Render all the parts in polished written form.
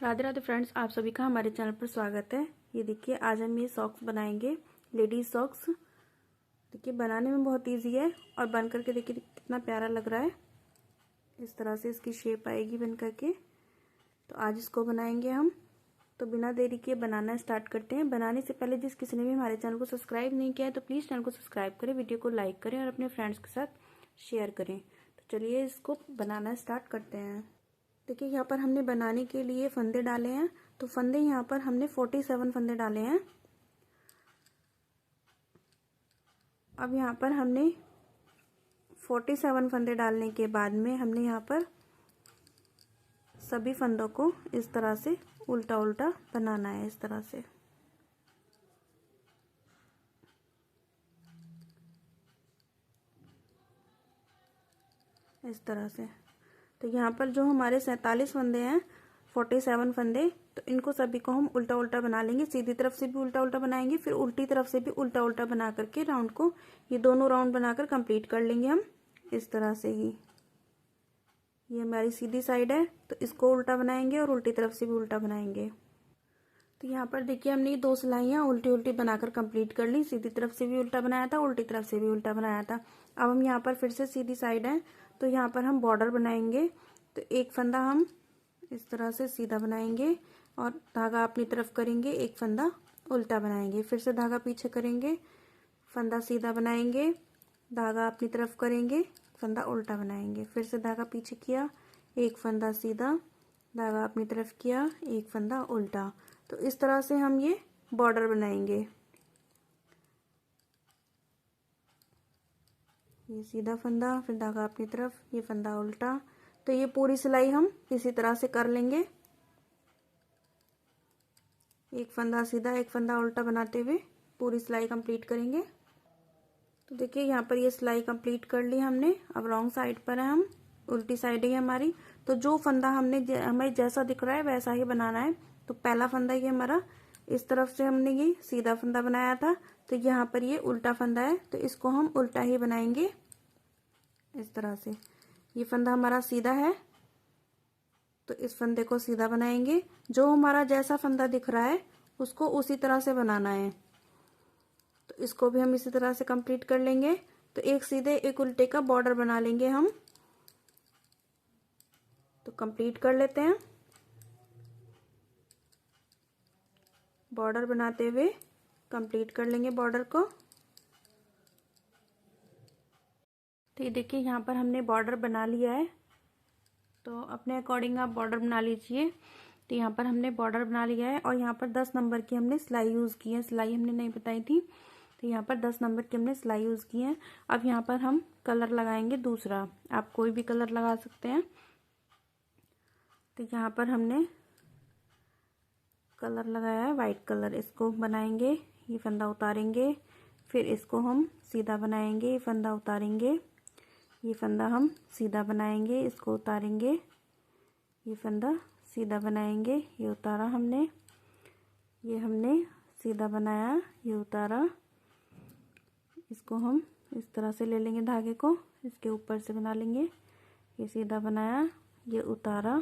Radhe Radhe friends, आप सभी का हमारे चैनल पर स्वागत है। ये देखिए, आज हम ये सॉक्स बनाएंगे, लेडीज सॉक्स। देखिए, बनाने में बहुत इजी है और बन करके देखिए कितना प्यारा लग रहा है। इस तरह से इसकी शेप आएगी बन करके। तो आज इसको बनाएंगे हम। तो बिना देरी किए बनाना स्टार्ट करते हैं। बनाने से पहले जिस किसी ने भी हमारे चैनल को सब्सक्राइब नहीं किया है तो प्लीज़ चैनल को सब्सक्राइब करें, वीडियो को लाइक करें और अपने फ्रेंड्स के साथ शेयर करें। तो चलिए इसको बनाना स्टार्ट करते हैं। देखिए, यहाँ पर हमने बनाने के लिए फंदे डाले हैं। तो फंदे यहाँ पर हमने 47 फंदे डाले हैं। अब यहाँ पर हमने 47 फंदे डालने के बाद में हमने यहाँ पर सभी फंदों को इस तरह से उल्टा उल्टा बनाना है। इस तरह से तो यहाँ पर जो हमारे 47 फंदे हैं, 47 फंदे, तो इनको सभी को हम उल्टा उल्टा बना लेंगे। सीधी तरफ से भी उल्टा उल्टा बनाएंगे, फिर उल्टी तरफ से भी उल्टा उल्टा बना करके राउंड को, ये दोनों राउंड बनाकर कंप्लीट कर लेंगे हम इस तरह से ही। ये हमारी सीधी साइड है तो इसको उल्टा बनाएंगे और उल्टी तरफ से भी उल्टा बनाएंगे। तो यहाँ पर देखिए, हमने ये 2 सिलाइयाँ उल्टी उल्टी बनाकर कंप्लीट कर ली। सीधी तरफ से भी उल्टा बनाया था, उल्टी तरफ से भी उल्टा बनाया था। अब हम यहाँ पर फिर से सीधी साइड है तो यहाँ पर हम बॉर्डर बनाएंगे। तो एक फंदा हम इस तरह से सीधा बनाएंगे और धागा अपनी तरफ करेंगे, एक फंदा उल्टा बनाएंगे, फिर से धागा पीछे करेंगे, फंदा सीधा बनाएंगे, धागा अपनी तरफ करेंगे, फंदा उल्टा बनाएंगे, फिर से धागा पीछे किया, एक फंदा सीधा, धागा अपनी तरफ किया, एक फंदा उल्टा। तो इस तरह से हम ये बॉर्डर बनाएंगे। ये सीधा फंदा, फिर धागा अपनी तरफ, ये फंदा उल्टा। तो ये पूरी सिलाई हम इसी तरह से कर लेंगे, एक फंदा सीधा एक फंदा उल्टा बनाते हुए पूरी सिलाई कंप्लीट करेंगे। तो देखिए, यहाँ पर ये सिलाई कंप्लीट कर ली हमने। अब रॉन्ग साइड पर है, हम उल्टी साइड है हमारी। तो जो फंदा हमें जैसा दिख रहा है वैसा ही बनाना है। तो पहला फंदा ये हमारा, इस तरफ से हमने ये सीधा फंदा बनाया था, तो यहाँ पर ये उल्टा फंदा है, तो इसको हम उल्टा ही बनाएंगे इस तरह से। ये फंदा हमारा सीधा है तो इस फंदे को सीधा बनाएंगे। जो हमारा जैसा फंदा दिख रहा है उसको उसी तरह से बनाना है। तो इसको भी हम इसी तरह से कंप्लीट कर लेंगे। तो एक सीधे एक उल्टे का बॉर्डर बना लेंगे हम। तो कंप्लीट कर लेते हैं। बॉर्डर बनाते हुए कंप्लीट कर लेंगे बॉर्डर को। तो ये देखिए, यहाँ पर हमने बॉर्डर बना लिया है। तो अपने अकॉर्डिंग आप बॉर्डर बना लीजिए। तो यहाँ पर हमने बॉर्डर बना लिया है और यहाँ पर 10 नंबर की हमने सिलाई यूज़ की है। सिलाई हमने नहीं बताई थी, तो यहाँ पर 10 नंबर की हमने सिलाई यूज़ की है। अब यहाँ पर हम कलर लगाएंगे दूसरा, आप कोई भी कलर लगा सकते हैं। तो यहाँ पर हमने कलर लगाया है वाइट कलर, इसको बनाएंगे, ये फंदा उतारेंगे, फिर इसको हम सीधा बनाएंगे, ये फंदा उतारेंगे, ये फंदा हम सीधा बनाएंगे, इसको उतारेंगे, ये फंदा सीधा बनाएंगे, ये उतारा हमने, ये हमने सीधा बनाया, ये उतारा, इसको हम इस तरह से ले लेंगे, धागे को इसके ऊपर से बना लेंगे, ये सीधा बनाया, ये उतारा,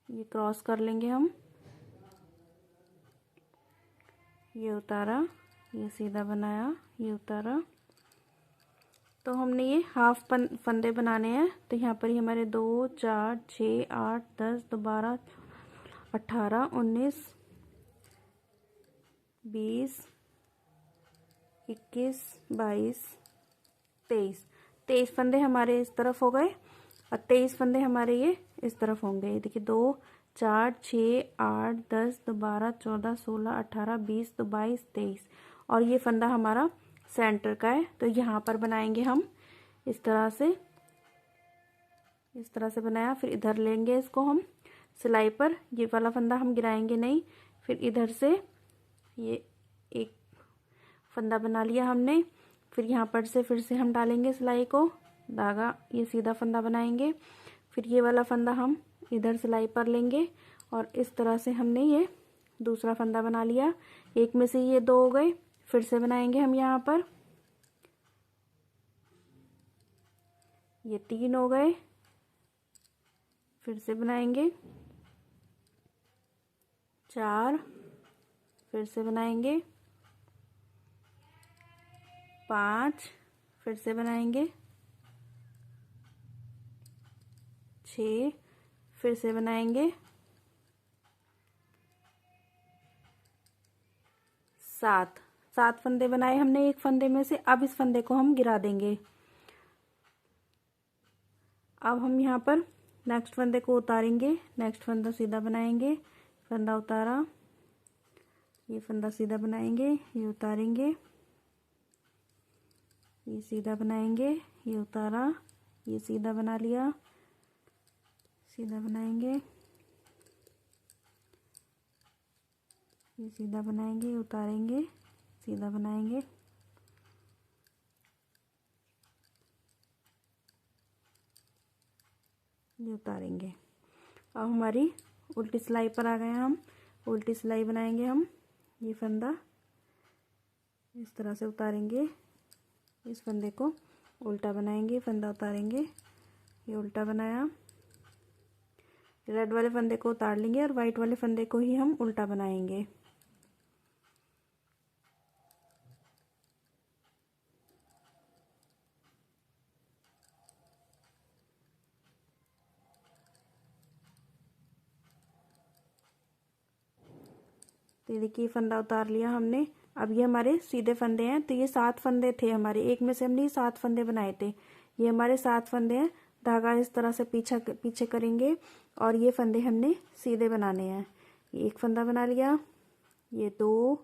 ये क्रॉस कर लेंगे हम, ये उतारा, ये सीधा बनाया, ये उतारा। तो हमने ये हाफ फंदे बनाने हैं। तो यहाँ पर ही हमारे 2 4 6 8 10 12 18 19 20 21 22 23 फंदे हमारे इस तरफ हो गए और 23 फंदे हमारे ये इस तरफ होंगे। देखिए, 2 4 6 8 10 12 14 16 18 20 22 23 और ये फंदा हमारा सेंटर का है। तो यहाँ पर बनाएंगे हम इस तरह से बनाया, फिर इधर लेंगे इसको हम सिलाई पर, ये वाला फंदा हम गिराएंगे नहीं, फिर इधर से ये एक फंदा बना लिया हमने, फिर यहाँ पर से फिर से हम डालेंगे सिलाई को, धागा, ये सीधा फंदा बनाएंगे, फिर ये वाला फंदा हम इधर सिलाई पर लेंगे और इस तरह से हमने ये दूसरा फंदा बना लिया। एक में से ये 2 हो गए, फिर से बनाएंगे हम यहाँ पर, ये 3 हो गए, फिर से बनाएंगे 4, फिर से बनाएंगे 5, फिर से बनाएंगे 6, फिर से बनाएंगे 7। 7 फंदे बनाए हमने एक फंदे में से। अब इस फंदे को हम गिरा देंगे। अब हम यहाँ पर नेक्स्ट फंदे को उतारेंगे, नेक्स्ट फंदा सीधा बनाएंगे, फंदा उतारा, ये फंदा सीधा बनाएंगे, ये उतारेंगे, ये सीधा बनाएंगे, ये उतारा, ये सीधा बना लिया, सीधा बनाएंगे, ये सीधा बनाएंगे, ये उतारेंगे, सीधा बनाएंगे, ये उतारेंगे। अब हमारी उल्टी सिलाई पर आ गए हम। उल्टी सिलाई बनाएंगे हम। ये फंदा इस तरह से उतारेंगे, इस फंदे को उल्टा बनाएंगे, फंदा उतारेंगे, ये उल्टा बनाया, रेड वाले फंदे को उतार लेंगे और वाइट वाले फंदे को ही हम उल्टा बनाएंगे। तो देखिए फंदा उतार लिया हमने। अब ये हमारे सीधे फंदे हैं। तो ये 7 फंदे थे हमारे, एक में से हमने 7 फंदे बनाए थे। ये हमारे 7 फंदे हैं। धागा इस तरह से पीछे करेंगे और ये फंदे हमने सीधे बनाने हैं। ये एक फंदा बना लिया, ये 2,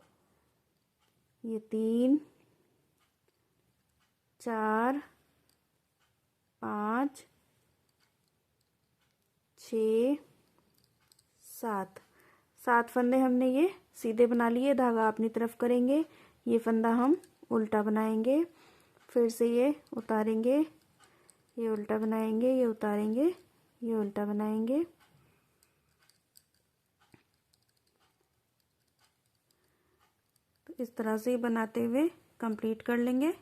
ये 3, 4, 5, 6, 7। 7 फंदे हमने ये सीधे बना लिए। धागा अपनी तरफ करेंगे, ये फंदा हम उल्टा बनाएंगे, फिर से ये उतारेंगे, ये उल्टा बनाएंगे, ये उतारेंगे, ये उल्टा बनाएंगे, तो इस तरह से बनाते हुए कंप्लीट कर लेंगे।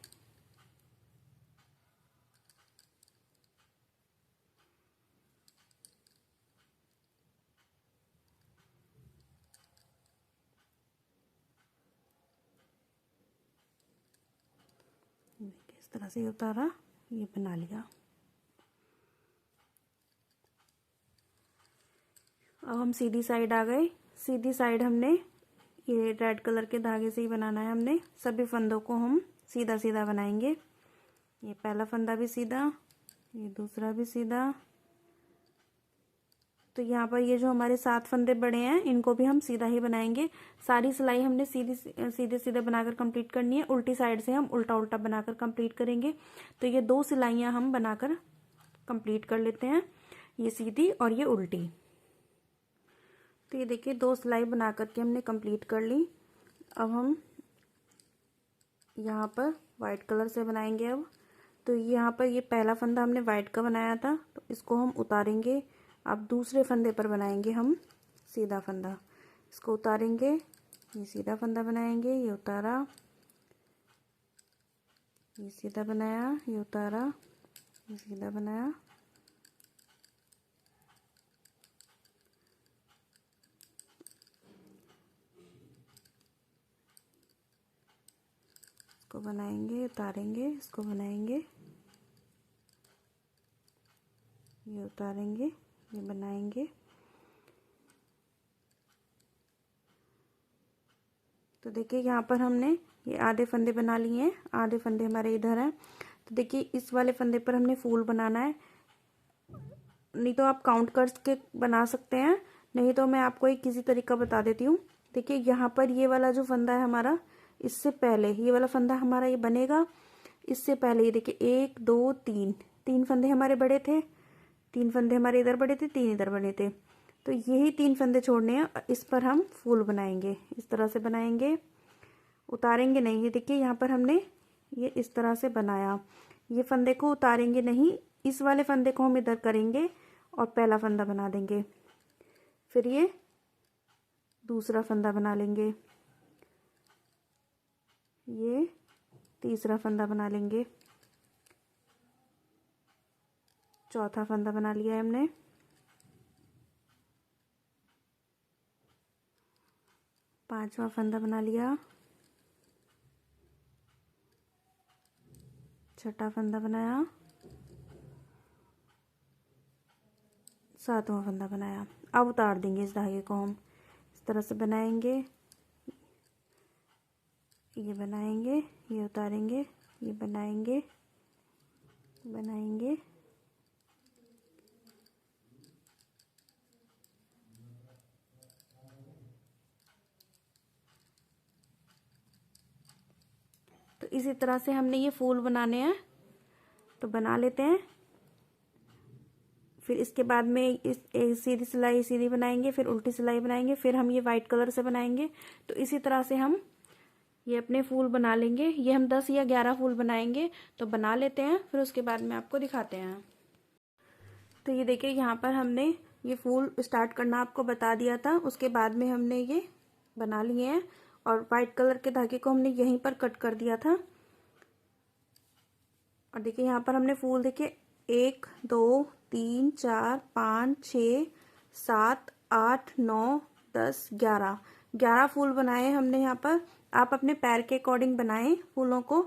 इस तरह से उतारा, ये बना लिया। अब हम सीधी साइड आ गए। सीधी साइड हमने ये रेड कलर के धागे से ही बनाना है। हमने सभी फंदों को हम सीधा सीधा बनाएंगे। ये पहला फंदा भी सीधा, ये दूसरा भी सीधा। तो यहाँ पर ये जो हमारे 7 फंदे बड़े हैं इनको भी हम सीधा ही बनाएंगे। सारी सिलाई हमने सीधे सीधे बनाकर कंप्लीट करनी है। उल्टी साइड से हम उल्टा उल्टा बनाकर कंप्लीट करेंगे। तो ये 2 सिलाइयाँ हम बनाकर कंप्लीट कर लेते हैं, ये सीधी और ये उल्टी। तो ये देखिए 2 सिलाई बना करके हमने कंप्लीट कर ली। अब हम यहाँ पर वाइट कलर से बनाएंगे। अब तो यहाँ पर ये पहला फंदा हमने वाइट का बनाया था, तो इसको हम उतारेंगे। अब दूसरे फंदे पर बनाएंगे हम सीधा फंदा, इसको उतारेंगे, ये सीधा फंदा बनाएंगे, ये उतारा, ये सीधा बनाया, ये उतारा, ये सीधा बनाया, इसको बनाएंगे, उतारेंगे, इसको बनाएंगे, ये उतारेंगे, ये बनाएंगे। तो देखिए यहाँ पर हमने ये आधे फंदे बना लिए हैं, आधे फंदे हमारे इधर हैं। तो देखिए इस वाले फंदे पर हमने फूल बनाना है। नहीं तो आप काउंट करके बना सकते हैं, नहीं तो मैं आपको एक किसी तरीका बता देती हूँ। देखिए यहाँ पर ये वाला जो फंदा है हमारा, इससे पहले ये वाला फंदा हमारा ये बनेगा। इससे पहले ये देखिए 1 2 3 3 फंदे हमारे बड़े थे, 3 फंदे हमारे इधर बड़े थे, 3 इधर बने थे। तो यही 3 फंदे छोड़ने हैं, इस पर हम फूल बनाएंगे। इस तरह से बनाएंगे, उतारेंगे नहीं। ये देखिए यहाँ पर हमने ये इस तरह से बनाया। ये फंदे को उतारेंगे नहीं, इस वाले फंदे को हम इधर करेंगे और पहला फंदा बना देंगे। फिर ये दूसरा फंदा बना लेंगे, ये तीसरा फंदा बना लेंगे, चौथा फंदा बना लिया है हमने, 5वां फंदा बना लिया, 6ठा फंदा बनाया, 7वां फंदा बनाया। अब उतार देंगे इस धागे को हम इस तरह से बनाएंगे, ये बनाएंगे, ये उतारेंगे, ये बनाएंगे, बनाएंगे, तो इसी तरह से हमने ये फूल बनाने हैं, तो बना लेते हैं। फिर इसके बाद में इस एक सीधी सिलाई सीधी बनाएंगे, फिर उल्टी सिलाई बनाएंगे, फिर हम ये वाइट कलर से बनाएंगे। तो इसी तरह से हम ये अपने फूल बना लेंगे। ये हम 10 या 11 फूल बनाएंगे, तो बना लेते हैं, फिर उसके बाद में आपको दिखाते हैं। तो ये देखिए यहाँ पर हमने ये फूल स्टार्ट करना आपको बता दिया था, उसके बाद में हमने ये बना लिए हैं और वाइट कलर के धागे को हमने यहीं पर कट कर दिया था। और देखिए यहाँ पर हमने फूल देखिए 1 2 3 4 5 6 7 8 9 10 11 फूल बनाए हमने यहाँ पर। आप अपने पैर के अकॉर्डिंग बनाएं फूलों को।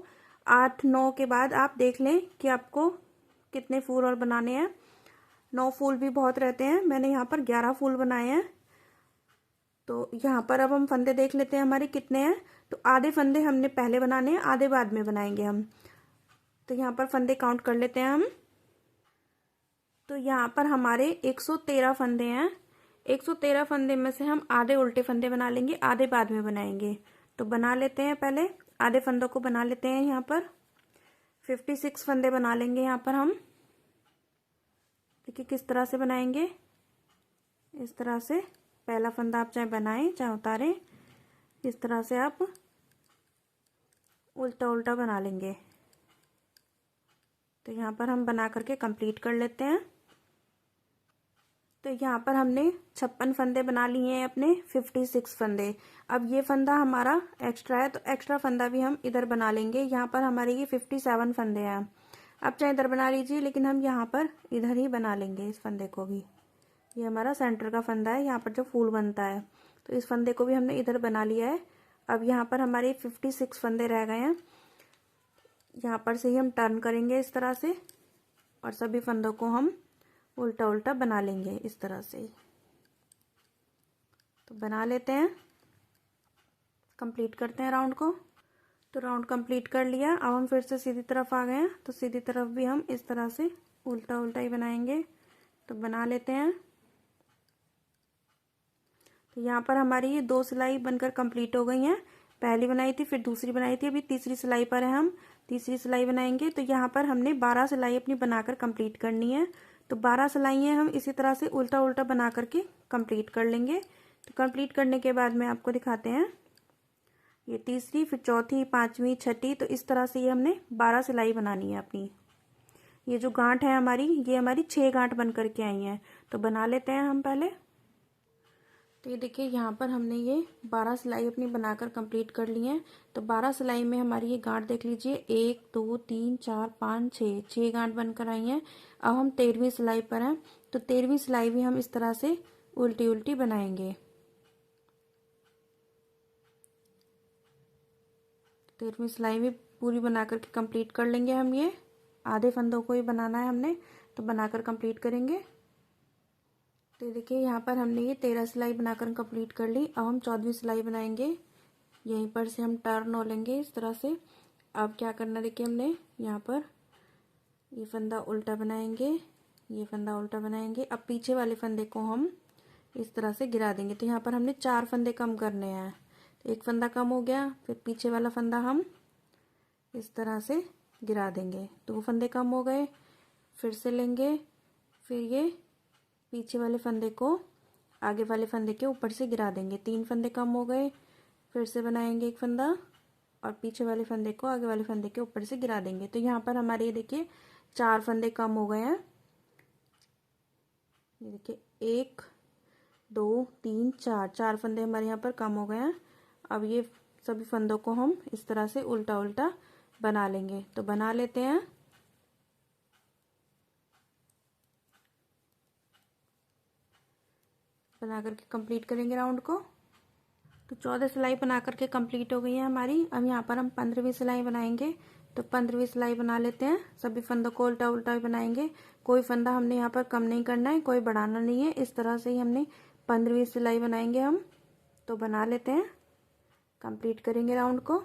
8 9 के बाद आप देख लें कि आपको कितने फूल और बनाने हैं। 9 फूल भी बहुत रहते हैं, मैंने यहाँ पर 11 फूल बनाए हैं। तो यहाँ पर अब हम फंदे देख लेते हैं हमारे कितने हैं। तो आधे फंदे हमने पहले बनाने हैं, आधे बाद में बनाएंगे हम। तो यहाँ पर फंदे काउंट कर लेते हैं हम। तो यहाँ पर हमारे 113 फंदे हैं। 113 फंदे में से हम आधे उल्टे फंदे बना लेंगे, आधे बाद में बनाएंगे। तो बना लेते हैं, पहले आधे फंदों को बना लेते हैं। यहाँ पर 56 फंदे बना लेंगे। यहाँ पर हम देखिए किस तरह से बनाएंगे, इस तरह से। पहला फंदा आप चाहे बनाएं चाहे उतारें, इस तरह से आप उल्टा उल्टा बना लेंगे। तो यहाँ पर हम बना करके कंप्लीट कर लेते हैं। तो यहाँ पर हमने 56 फंदे बना लिए हैं अपने, 56 फंदे। अब ये फंदा हमारा एक्स्ट्रा है, तो एक्स्ट्रा फंदा भी हम इधर बना लेंगे। यहाँ पर हमारे ये 57 फंदे हैं। अब चाहे इधर बना लीजिए, लेकिन हम यहाँ पर इधर ही बना लेंगे इस फंदे को भी। ये हमारा सेंटर का फंदा है, यहाँ पर जो फूल बनता है। तो इस फंदे को भी हमने इधर बना लिया है। अब यहाँ पर हमारे 56 फंदे रह गए हैं। यहाँ पर से ही हम टर्न करेंगे इस तरह से, और सभी फंदों को हम उल्टा उल्टा बना लेंगे इस तरह से। तो बना लेते हैं, कंप्लीट करते हैं राउंड को। तो राउंड कंप्लीट कर लिया। अब हम फिर से सीधी तरफ आ गए हैं, तो सीधी तरफ भी हम इस तरह से उल्टा उल्टा ही बनाएंगे। तो बना लेते हैं। तो यहाँ पर हमारी ये 2 सिलाई बनकर कंप्लीट हो गई हैं। पहली बनाई थी, फिर दूसरी बनाई थी, अभी तीसरी सिलाई पर है। हम तीसरी सिलाई बनाएंगे। तो यहाँ पर हमने 12 सिलाई अपनी बनाकर कंप्लीट करनी है। तो 12 सिलाइयाँ हम इसी तरह से उल्टा उल्टा बना करके कंप्लीट कर लेंगे। तो कंप्लीट करने के बाद में आपको दिखाते हैं। ये तीसरी, फिर चौथी, पांचवी, छठी, तो इस तरह से ये हमने 12 सिलाई बनानी है अपनी। ये जो गांठ है हमारी, ये हमारी 6 गांठ बन करके आई हैं। तो बना लेते हैं हम पहले। तो ये देखिए यहाँ पर हमने ये 12 सिलाई अपनी बनाकर कंप्लीट कर ली है। तो 12 सिलाई में हमारी ये गांठ देख लीजिए, 1 2 3 4 5 6 गांठ बनकर आई हैं। अब हम 13वीं सिलाई पर हैं। तो 13वीं सिलाई भी हम इस तरह से उल्टी उल्टी बनाएंगे। 13वीं सिलाई भी पूरी बना करके कंप्लीट कर लेंगे हम। ये आधे फंदों को ही बनाना है हमने, तो बनाकर कंप्लीट करेंगे। तो देखिए यहाँ पर हमने ये 13 सिलाई बनाकर कंप्लीट कर ली। अब हम 14वीं सिलाई बनाएंगे। यहीं पर से हम टर्न हो लेंगे इस तरह से। अब क्या करना, देखिए हमने यहाँ पर ये फंदा उल्टा बनाएंगे, ये फंदा उल्टा बनाएंगे। अब पीछे वाले फंदे को हम इस तरह से गिरा देंगे। तो यहाँ पर हमने 4 फंदे कम करने हैं। तो एक फंदा कम हो गया, फिर पीछे वाला फंदा हम इस तरह से गिरा देंगे। 2 फंदे कम हो गए, फिर से लेंगे, फिर ये पीछे वाले फंदे को आगे वाले फंदे के ऊपर से गिरा देंगे। 3 फंदे कम हो गए, फिर से बनाएंगे एक फंदा और पीछे वाले फंदे को आगे वाले फंदे के ऊपर से गिरा देंगे। तो यहाँ पर हमारे ये देखिए 4 फंदे कम हो गए हैं। ये देखिए 1 2 3 4 फंदे हमारे यहाँ पर कम हो गए हैं। अब ये सभी फंदों को हम इस तरह से उल्टा उल्टा बना लेंगे। तो बना लेते हैं। बना करके कंप्लीट करेंगे राउंड को। तो 14 सिलाई बना करके कंप्लीट हो गई है हमारी। अब यहाँ पर हम 15वीं सिलाई बनाएंगे। तो 15वीं सिलाई बना लेते हैं। सभी फंदों को उल्टा उल्टा बनाएंगे। कोई फंदा हमने यहाँ पर कम नहीं करना है, कोई बढ़ाना नहीं है। इस तरह से ही हमने 15वीं सिलाई बनाएंगे हम। तो बना लेते हैं, कंप्लीट करेंगे राउंड को।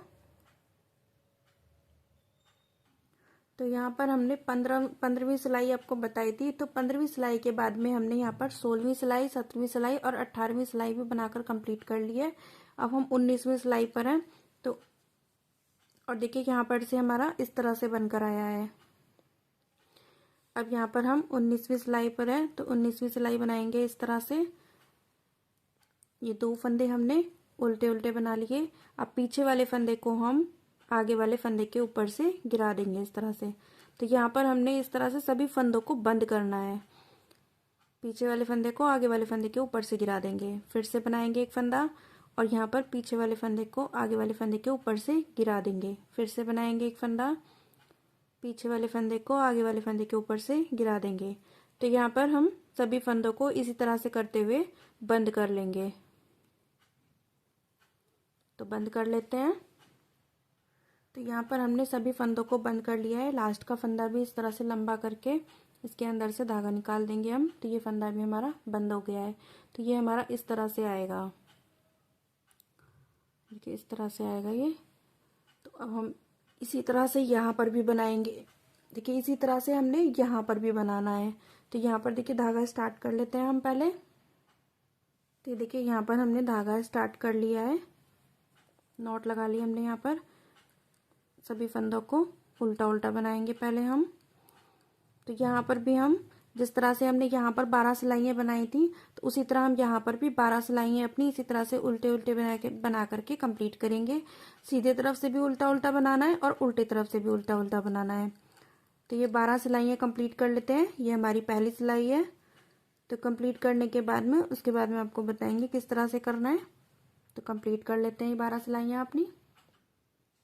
तो यहाँ पर हमने 15वीं सिलाई आपको बताई थी। तो 15वीं सिलाई के बाद में हमने यहाँ पर 16वीं सिलाई, 17वीं सिलाई और 18वीं सिलाई भी बनाकर कंप्लीट कर ली है। अब हम 19वीं सिलाई पर हैं। तो और देखिए यहाँ पर से हमारा इस तरह से बनकर आया है। अब यहाँ पर हम 19वीं सिलाई पर हैं। तो 19वीं सिलाई बनाएंगे इस तरह से। ये 2 फंदे हमने उल्टे उल्टे बना लिए। अब पीछे वाले फंदे को हम आगे वाले फंदे के ऊपर से गिरा देंगे इस तरह से। तो यहाँ पर हमने इस तरह से सभी फंदों को बंद करना है। पीछे वाले फंदे को आगे वाले फंदे के ऊपर से गिरा देंगे। फिर से बनाएंगे एक फंदा और यहाँ पर पीछे वाले फंदे को आगे वाले फंदे के ऊपर से गिरा देंगे। फिर से बनाएंगे एक फंदा, पीछे वाले फंदे को आगे वाले फंदे के ऊपर से गिरा देंगे। तो यहाँ पर हम सभी फंदों को इसी तरह से करते हुए बंद कर लेंगे। तो बंद कर लेते हैं। तो यहाँ पर हमने सभी फंदों को बंद कर लिया है। लास्ट का फंदा भी इस तरह से लंबा करके इसके अंदर से धागा निकाल देंगे हम। तो ये फंदा भी हमारा बंद हो गया है। तो ये हमारा इस तरह से आएगा, देखिए इस तरह से आएगा ये। तो अब हम इसी तरह से यहाँ पर भी बनाएंगे। देखिए इसी तरह से हमने यहाँ पर भी बनाना है। तो यहाँ पर देखिए धागा स्टार्ट कर लेते हैं हम पहले। तो देखिए यहाँ पर हमने धागा स्टार्ट कर लिया है, नॉट लगा लिया हमने। यहाँ पर सभी फंदों को उल्टा उल्टा बनाएंगे पहले हम। तो यहाँ पर भी हम जिस तरह से हमने यहाँ पर 12 सिलाइयाँ बनाई थी, तो उसी तरह हम यहाँ पर भी 12 सिलाइयाँ अपनी इसी तरह से उल्टे उल्टे बना करके कंप्लीट करेंगे। सीधे तरफ से भी उल्टा उल्टा बनाना है और उल्टे तरफ से भी उल्टा उल्टा बनाना है। तो ये 12 सिलाइयाँ कंप्लीट कर लेते हैं। ये हमारी पहली सिलाई है। तो कंप्लीट करने के बाद में उसके बाद में आपको बताएंगे किस तरह से करना है। तो कंप्लीट कर लेते हैं 12 सिलाइयाँ अपनी।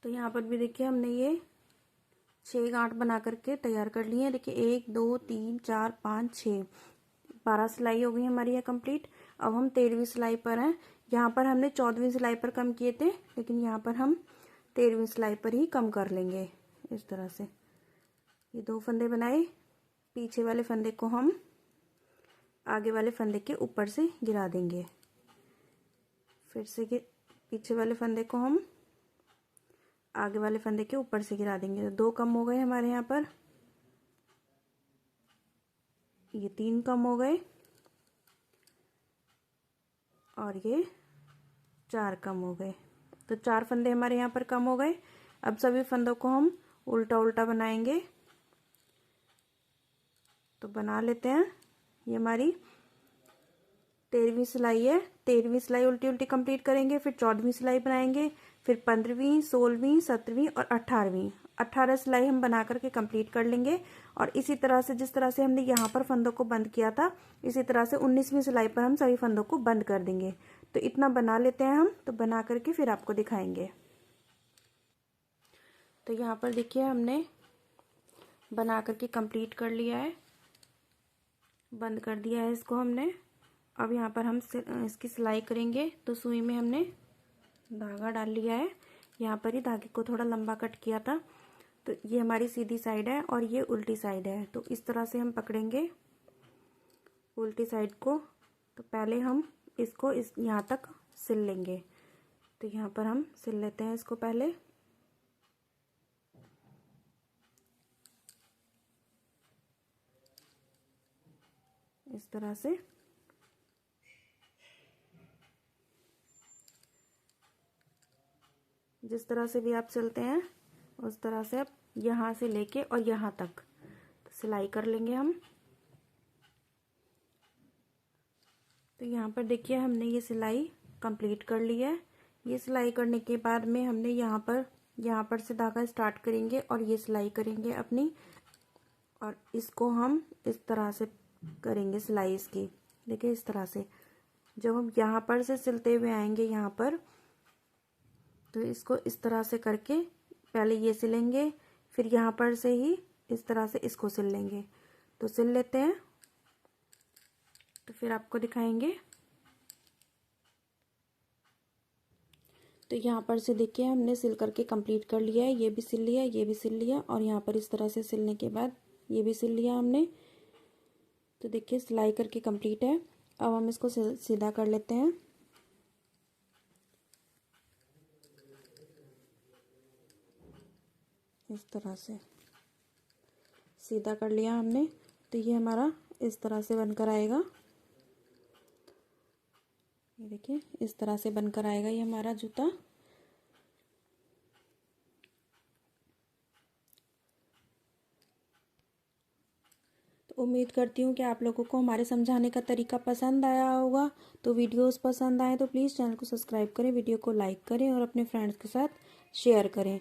तो यहाँ पर भी देखिए हमने ये 6 गांठ बना करके तैयार कर लिए हैं। देखिए 1 2 3 4 5 6, 12 सिलाई हो गई हमारी ये कंप्लीट। अब हम 13वीं सिलाई पर हैं। यहाँ पर हमने 14वीं सिलाई पर कम किए थे, लेकिन यहाँ पर हम 13वीं सिलाई पर ही कम कर लेंगे। इस तरह से ये 2 फंदे बनाए, पीछे वाले फंदे को हम आगे वाले फंदे के ऊपर से गिरा देंगे। फिर से पीछे वाले फंदे को हम आगे वाले फंदे के ऊपर से गिरा देंगे। तो 2 कम हो गए हमारे यहाँ पर, ये 3 कम हो गए और ये 4 कम हो गए। तो 4 फंदे हमारे यहाँ पर कम हो गए। अब सभी फंदों को हम उल्टा उल्टा बनाएंगे। तो बना लेते हैं। ये हमारी 13वीं सिलाई है। 13वीं सिलाई उल्टी उल्टी कंप्लीट करेंगे, फिर 14वीं सिलाई बनाएंगे, फिर 15वीं, 16वीं, 17वीं और 18वीं 18 सिलाई हम बना करके कंप्लीट कर लेंगे। और इसी तरह से जिस तरह से हमने यहाँ पर फंदों को बंद किया था, इसी तरह से 19वीं सिलाई पर हम सभी फंदों को बंद कर देंगे। तो इतना बना लेते हैं हम। तो बना करके फिर आपको दिखाएंगे। तो यहाँ पर देखिए हमने बना करके कंप्लीट कर लिया है, बंद कर दिया है इसको हमने। अब यहाँ पर हम इसकी सिलाई करेंगे। तो सुई में हमने धागा डाल लिया है। यहाँ पर ही धागे को थोड़ा लंबा कट किया था। तो ये हमारी सीधी साइड है और ये उल्टी साइड है। तो इस तरह से हम पकड़ेंगे उल्टी साइड को। तो पहले हम इसको यहाँ तक सिल लेंगे। तो यहाँ पर हम सिल लेते हैं इसको पहले। इस तरह से जिस तरह से भी आप सिलते हैं उस तरह से आप यहाँ से लेके और यहाँ तक तो सिलाई कर लेंगे हम। तो यहाँ पर देखिए हमने ये सिलाई कंप्लीट कर ली है। ये सिलाई करने के बाद में हमने यहाँ पर से धागा स्टार्ट करेंगे और ये सिलाई करेंगे अपनी। और इसको हम इस तरह से करेंगे सिलाई इसकी। देखिए इस तरह से जब हम यहाँ पर से सिलते हुए आएंगे यहाँ पर, तो इसको इस तरह से करके पहले ये सिलेंगे, फिर यहाँ पर से ही इस तरह से इसको सिल लेंगे। तो सिल लेते हैं, तो फिर आपको दिखाएंगे। तो यहाँ पर से देखिए हमने सिल करके कंप्लीट कर लिया है। ये भी सिल लिया, ये भी सिल लिया, और यहाँ पर इस तरह से सिलने के बाद ये भी सिल लिया हमने। तो देखिए सिलाई करके कंप्लीट है। अब हम इसको सीधा कर लेते हैं। इस तरह से सीधा कर लिया हमने। तो ये हमारा इस तरह से बनकर आएगा। ये देखिए इस तरह से बनकर आएगा ये हमारा जूता। तो उम्मीद करती हूँ कि आप लोगों को हमारे समझाने का तरीका पसंद आया होगा। तो वीडियोस पसंद आए तो प्लीज़ चैनल को सब्सक्राइब करें, वीडियो को लाइक करें और अपने फ्रेंड्स के साथ शेयर करें।